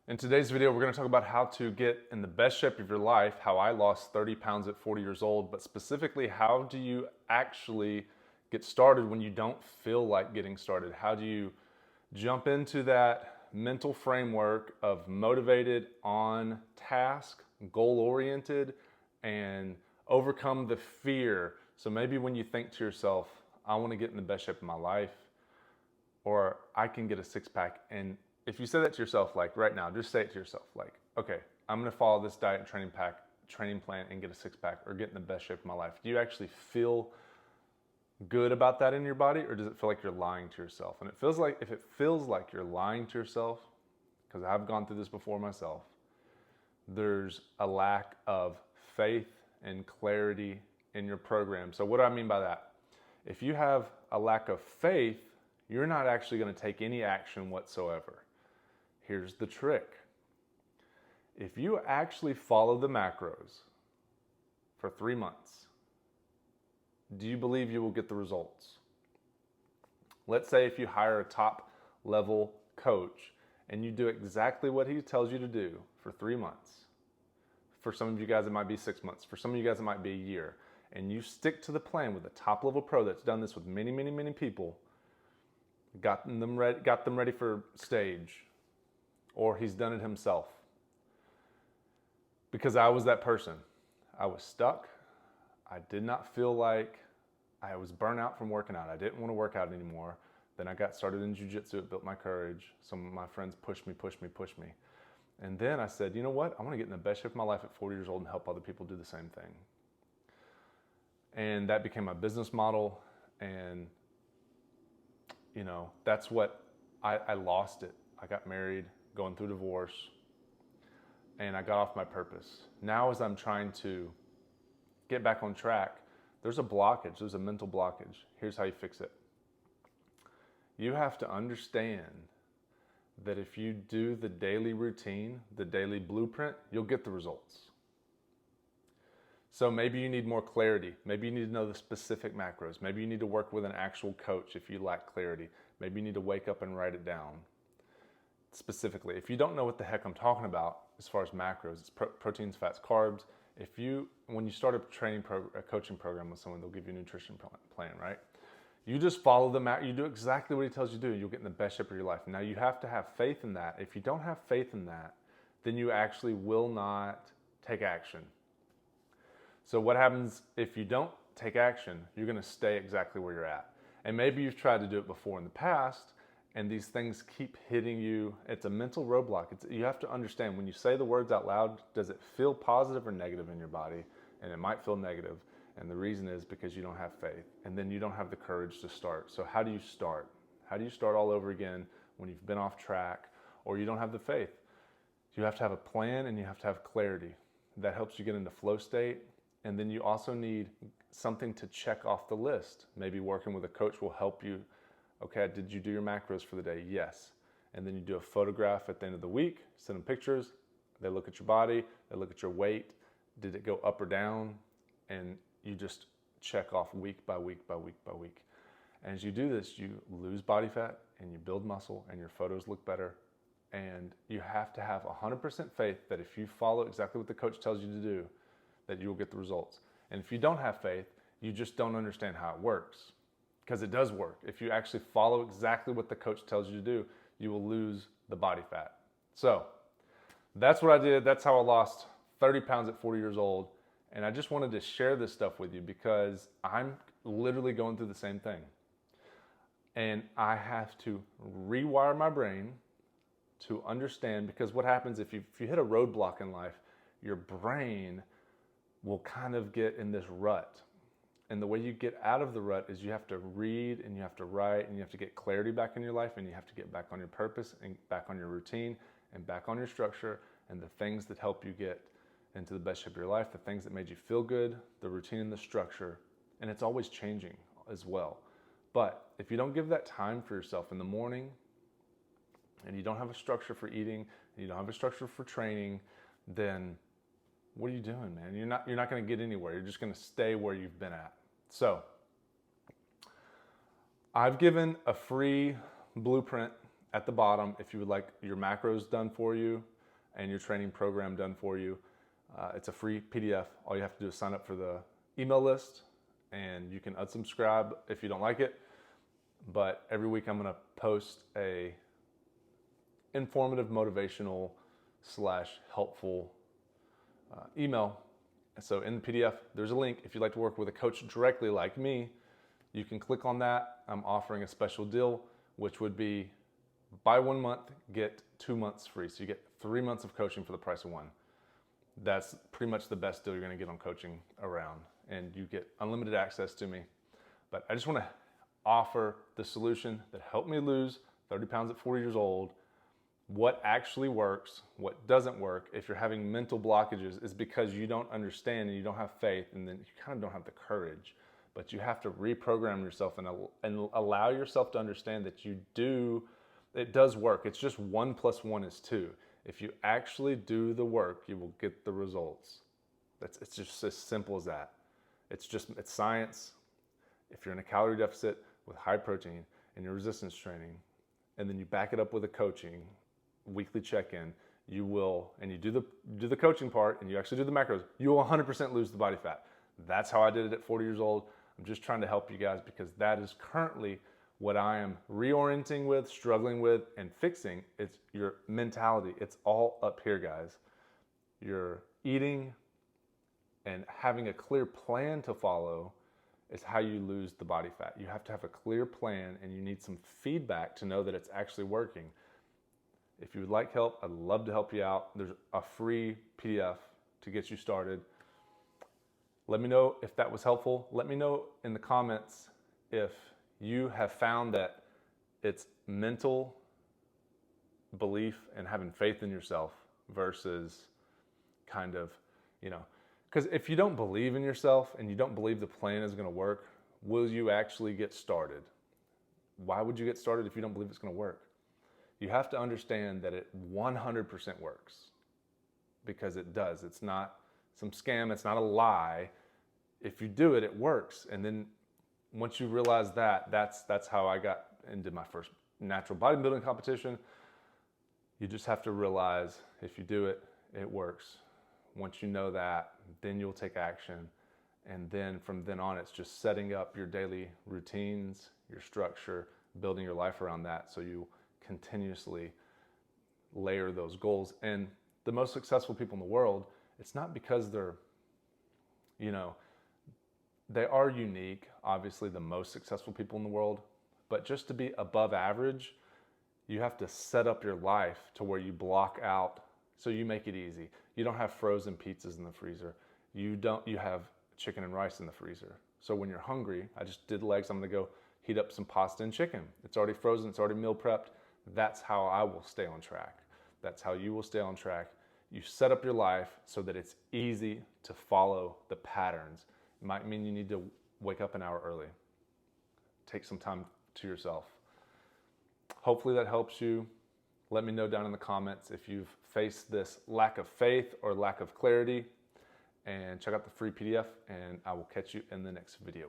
In today's video, we're going to talk about how to get in the best shape of your life, how I lost 30 pounds at 40 years old, but specifically, how do you actually get started when you don't feel like getting started? How do you jump into that mental framework of motivated, on task, goal oriented, and overcome the fear? So maybe when you think to yourself, I want to get in the best shape of my life, or I can get a six pack. And if you say that to yourself, like right now, just say it to yourself, like, okay, I'm gonna follow this diet and training plan and get a six pack or get in the best shape of my life. Do you actually feel good about that in your body, or does it feel like you're lying to yourself? And if it feels like you're lying to yourself, because I've gone through this before myself, there's a lack of faith and clarity in your program. So what do I mean by that? If you have a lack of faith, you're not actually going to take any action whatsoever. Here's the trick. If you actually follow the macros for 3 months, do you believe you will get the results? Let's say if you hire a top level coach and you do exactly what he tells you to do for 3 months. For some of you guys, it might be 6 months. For some of you guys, it might be a year. And you stick to the plan with a top level pro that's done this with many, many, many people, got them ready for stage, or he's done it himself. Because I was that person. I was stuck. I did not feel like I was burnt out from working out. I didn't want to work out anymore. Then I got started in jiu-jitsu. It built my courage. Some of my friends pushed me. And then I said, you know what? I want to get in the best shape of my life at 40 years old and help other people do the same thing. And that became my business model. And that's what I lost it. I got married, going through divorce, and I got off my purpose. Now, as I'm trying to get back on track, there's a blockage, there's a mental blockage. Here's how you fix it. You have to understand that if you do the daily routine, the daily blueprint, you'll get the results. So maybe you need more clarity. Maybe you need to know the specific macros. Maybe you need to work with an actual coach if you lack clarity. Maybe you need to wake up and write it down specifically. If you don't know what the heck I'm talking about as far as macros, it's proteins, fats, carbs. When you start a coaching program with someone, they'll give you a nutrition plan, right? You just follow you do exactly what he tells you to do. You'll get in the best shape of your life. Now you have to have faith in that. If you don't have faith in that, then you actually will not take action. So what happens if you don't take action? You're going to stay exactly where you're at. And maybe you've tried to do it before in the past, and these things keep hitting you. It's a mental roadblock. You have to understand, when you say the words out loud, does it feel positive or negative in your body? And it might feel negative. And the reason is because you don't have faith. And then you don't have the courage to start. So how do you start? How do you start all over again when you've been off track or you don't have the faith? You have to have a plan and you have to have clarity. That helps you get into flow state. And then you also need something to check off the list. Maybe working with a coach will help you. Okay, did you do your macros for the day? Yes. And then you do a photograph at the end of the week, send them pictures. They look at your body, they look at your weight. Did it go up or down? And you just check off week by week by week by week. And as you do this, you lose body fat and you build muscle and your photos look better. And you have to have 100% faith that if you follow exactly what the coach tells you to do, that you will get the results. And if you don't have faith, you just don't understand how it works. Because it does work. If you actually follow exactly what the coach tells you to do, you will lose the body fat. So that's what I did. That's how I lost 30 pounds at 40 years old. And I just wanted to share this stuff with you because I'm literally going through the same thing. And I have to rewire my brain to understand, because what happens if you hit a roadblock in life, your brain will kind of get in this rut. And the way you get out of the rut is you have to read and you have to write and you have to get clarity back in your life, and you have to get back on your purpose and back on your routine and back on your structure and the things that help you get into the best shape of your life, the things that made you feel good, the routine and the structure. And it's always changing as well. But if you don't give that time for yourself in the morning, and you don't have a structure for eating, and you don't have a structure for training, then what are you doing, man? You're not going to get anywhere. You're just going to stay where you've been at. So I've given a free blueprint at the bottom if you would like your macros done for you. and your training program done for you. It's a free PDF. All you have to do is sign up for the email list, and you can unsubscribe if you don't like it. But every week I'm going to post a informative, motivational / helpful email. So in the PDF, there's a link. If you'd like to work with a coach directly like me, you can click on that. I'm offering a special deal, which would be buy 1 month, get 2 months free. So you get 3 months of coaching for the price of one. That's pretty much the best deal you're going to get on coaching around, and you get unlimited access to me. But I just want to offer the solution that helped me lose 30 pounds at 40 years old. What actually works, what doesn't work. If you're having mental blockages, is because you don't understand and you don't have faith, and then you kind of don't have the courage. But you have to reprogram yourself and allow yourself to understand that it does work. It's just 1 + 1 is 2. If you actually do the work, you will get the results. It's just as simple as that. It's science. If you're in a calorie deficit with high protein and your resistance training, and then you back it up with a coaching weekly check-in, you will, and you do the coaching part and you actually do the macros, you will 100% lose the body fat. That's how I did it at 40 years old. I'm just trying to help you guys because that is currently what I am reorienting with, struggling with, and fixing. It's your mentality. It's all up here, guys. Your eating and having a clear plan to follow is how you lose the body fat. You have to have a clear plan, and you need some feedback to know that it's actually working. If you would like help, I'd love to help you out. There's a free PDF to get you started. Let me know if that was helpful. Let me know in the comments if you have found that it's mental belief and having faith in yourself versus kind of, because if you don't believe in yourself and you don't believe the plan is going to work, will you actually get started? Why would you get started if you don't believe it's going to work? You have to understand that it 100% works, because it does. It's not some scam. It's not a lie. If you do it, it works. And then once you realize that, that's how I got into my first natural bodybuilding competition. You just have to realize if you do it, it works. Once you know that, then you'll take action. And then from then on, it's just setting up your daily routines, your structure, building your life around that, so you continuously layer those goals. And the most successful people in the world, it's not because they're, they are unique, obviously the most successful people in the world, but just to be above average, you have to set up your life to where you block out, so you make it easy. You don't have frozen pizzas in the freezer. You have chicken and rice in the freezer. So when you're hungry, I just did legs, I'm gonna go heat up some pasta and chicken. It's already frozen, it's already meal prepped. That's how I will stay on track. That's how you will stay on track. You set up your life so that it's easy to follow the patterns. It might mean you need to wake up an hour early. Take some time to yourself. Hopefully that helps you. Let me know down in the comments if you've faced this lack of faith or lack of clarity, and check out the free PDF, and I will catch you in the next video.